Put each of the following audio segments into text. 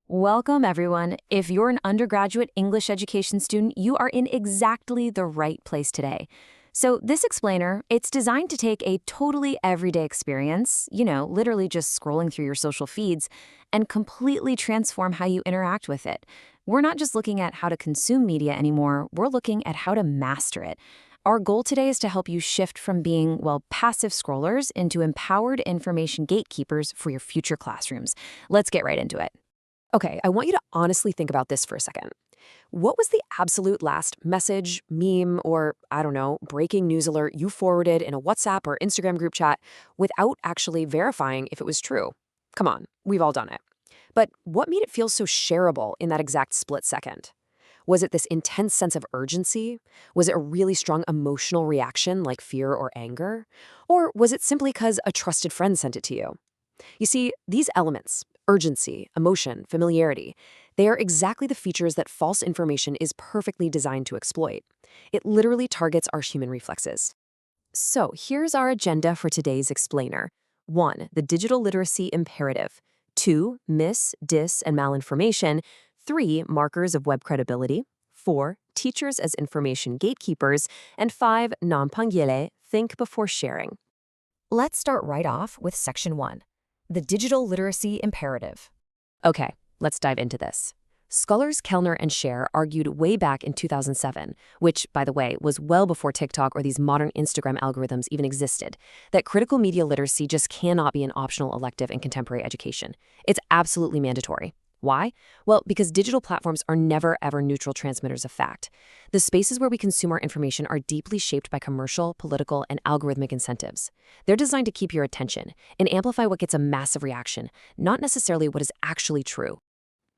Welcome, everyone. If you're an undergraduate English education student, you are in exactly the right place today. So this explainer, it's designed to take a totally everyday experience, literally just scrolling through your social feeds, and completely transform how you interact with it. We're not just looking at how to consume media anymore, we're looking at how to master it. Our goal today is to help you shift from being, passive scrollers into empowered information gatekeepers for your future classrooms. Let's get right into it. Okay, I want you to honestly think about this for a second. What was the absolute last message, meme, or, I don't know, breaking news alert you forwarded in a WhatsApp or Instagram group chat without actually verifying if it was true? Come on, we've all done it. But what made it feel so shareable in that exact split second? Was it this intense sense of urgency? Was it a really strong emotional reaction like fear or anger? Or was it simply because a trusted friend sent it to you? You see, these elements, urgency, emotion, familiarity, they are exactly the features that false information is perfectly designed to exploit. It literally targets our human reflexes. So here's our agenda for today's explainer. 1. The digital literacy imperative. 2. Mis, dis, and malinformation. 3. Markers of web credibility. 4. Teachers as information gatekeepers. And 5. Nompangile, think before sharing. Let's start right off with Section 1. The digital literacy imperative. Okay, let's dive into this. Scholars Kellner and Share argued way back in 2007, which, by the way, was well before TikTok or these modern Instagram algorithms even existed, that critical media literacy just cannot be an optional elective in contemporary education. It's absolutely mandatory. Why? Well, because digital platforms are never, ever neutral transmitters of fact. The spaces where we consume our information are deeply shaped by commercial, political, and algorithmic incentives. They're designed to keep your attention and amplify what gets a massive reaction, not necessarily what is actually true.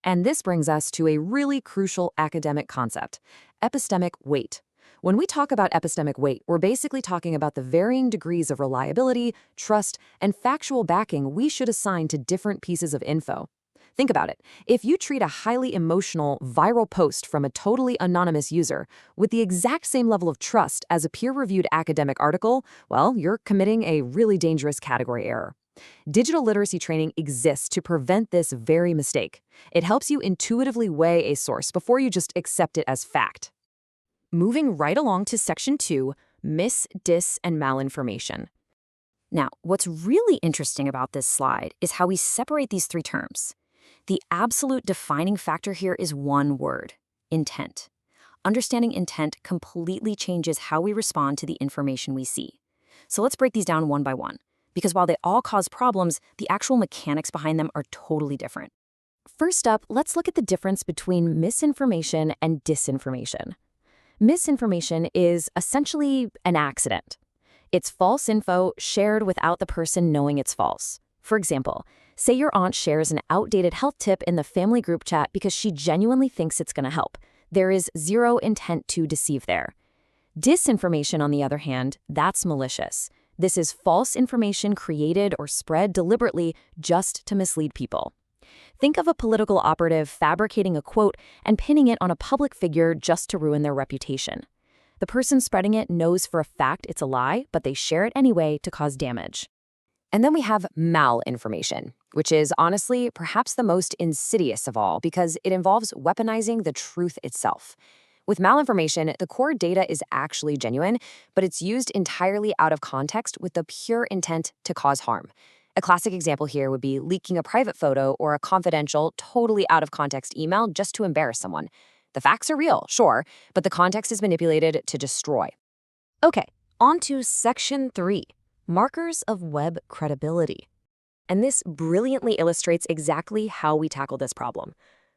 And this brings us to a really crucial academic concept, epistemic weight. When we talk about epistemic weight, we're basically talking about the varying degrees of reliability, trust, and factual backing we should assign to different pieces of info. Think about it. If you treat a highly emotional, viral post from a totally anonymous user with the exact same level of trust as a peer-reviewed academic article, well, you're committing a really dangerous category error. Digital literacy training exists to prevent this very mistake. It helps you intuitively weigh a source before you just accept it as fact. Moving right along to Section 2, mis, dis, and malinformation. Now, what's really interesting about this slide is how we separate these three terms. The absolute defining factor here is one word: intent. Understanding intent completely changes how we respond to the information we see. So let's break these down one by one, because while they all cause problems, the actual mechanics behind them are totally different. First up, let's look at the difference between misinformation and disinformation. Misinformation is essentially an accident. It's false info shared without the person knowing it's false. For example, say your aunt shares an outdated health tip in the family group chat because she genuinely thinks it's going to help. There is zero intent to deceive there. Disinformation, on the other hand, that's malicious. This is false information created or spread deliberately just to mislead people. Think of a political operative fabricating a quote and pinning it on a public figure just to ruin their reputation. The person spreading it knows for a fact it's a lie, but they share it anyway to cause damage. And then we have malinformation, which is honestly perhaps the most insidious of all because it involves weaponizing the truth itself. With malinformation, the core data is actually genuine, but it's used entirely out of context with the pure intent to cause harm. A classic example here would be leaking a private photo or a confidential, totally out of context email just to embarrass someone. The facts are real, sure, but the context is manipulated to destroy. Okay, on to Section 3. Markers of web credibility. And this brilliantly illustrates exactly how we tackle this problem.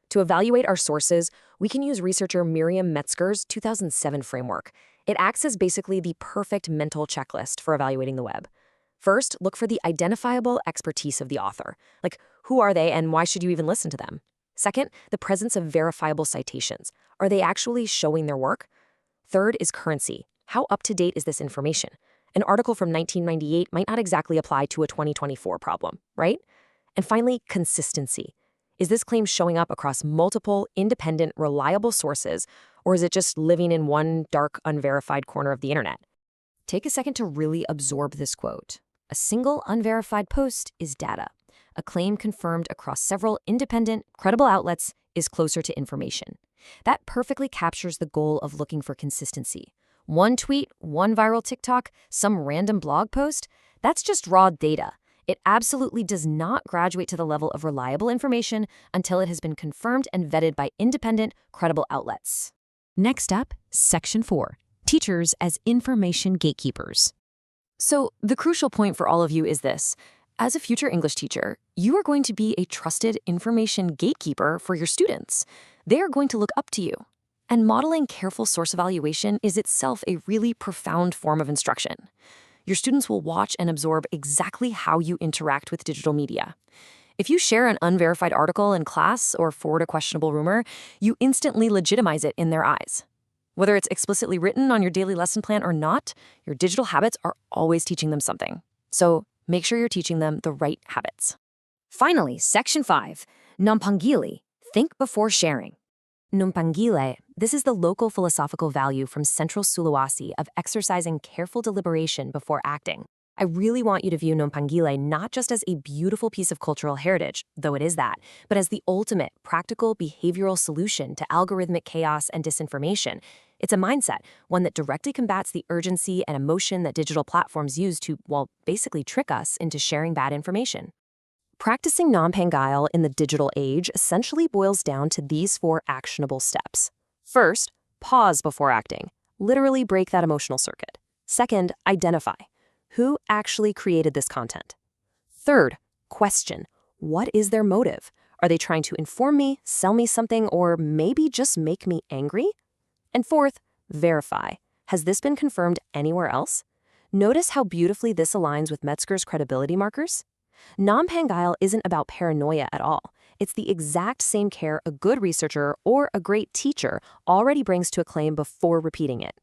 To evaluate our sources, we can use researcher Miriam Metzger's 2007 framework. It acts as basically the perfect mental checklist for evaluating the web. First, look for the identifiable expertise of the author. Like, who are they and why should you even listen to them? Second, the presence of verifiable citations. Are they actually showing their work? Third is currency. How up-to-date is this information? An article from 1998 might not exactly apply to a 2024 problem, right? And finally, consistency. Is this claim showing up across multiple, independent, reliable sources, or is it just living in one dark, unverified corner of the internet? Take a second to really absorb this quote. A single unverified post is data. a claim confirmed across several independent, credible outlets is closer to information. That perfectly captures the goal of looking for consistency. One tweet, one viral TikTok, some random blog post, that's just raw data. It absolutely does not graduate to the level of reliable information until it has been confirmed and vetted by independent, credible outlets. Next up, Section 4, Teachers as Information Gatekeepers. So the crucial point for all of you is this. As a future English teacher, you are going to be a trusted information gatekeeper for your students. They are going to look up to you. And modeling careful source evaluation is itself a really profound form of instruction. Your students will watch and absorb exactly how you interact with digital media. If you share an unverified article in class or forward a questionable rumor, you instantly legitimize it in their eyes. Whether it's explicitly written on your daily lesson plan or not, your digital habits are always teaching them something. So make sure you're teaching them the right habits. Finally, Section 5, Nompangile, think before sharing. Nompangile, this is the local philosophical value from Central Sulawesi of exercising careful deliberation before acting. I really want you to view Nompangile not just as a beautiful piece of cultural heritage, though it is that, but as the ultimate practical behavioral solution to algorithmic chaos and disinformation. It's a mindset, one that directly combats the urgency and emotion that digital platforms use to, well, basically trick us into sharing bad information. Practicing Nompangile in the digital age essentially boils down to these 4 actionable steps. First, pause before acting. Literally break that emotional circuit. Second, identify. Who actually created this content? Third, question. What is their motive? Are they trying to inform me, sell me something, or maybe just make me angry? And fourth, verify. Has this been confirmed anywhere else? Notice how beautifully this aligns with Metzger's credibility markers? Nompangile isn't about paranoia at all. It's the exact same care a good researcher or a great teacher already brings to a claim before repeating it.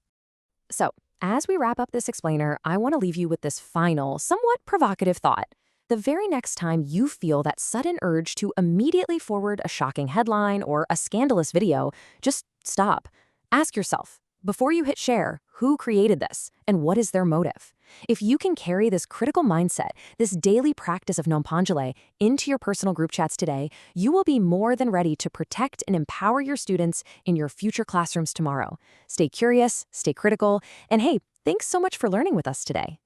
So, as we wrap up this explainer, I want to leave you with this final, somewhat provocative thought. The very next time you feel that sudden urge to immediately forward a shocking headline or a scandalous video, just stop. Ask yourself, before you hit share, who created this and what is their motive? If you can carry this critical mindset, this daily practice of Nompangile into your personal group chats today, you will be more than ready to protect and empower your students in your future classrooms tomorrow. Stay curious, stay critical, and hey, thanks so much for learning with us today.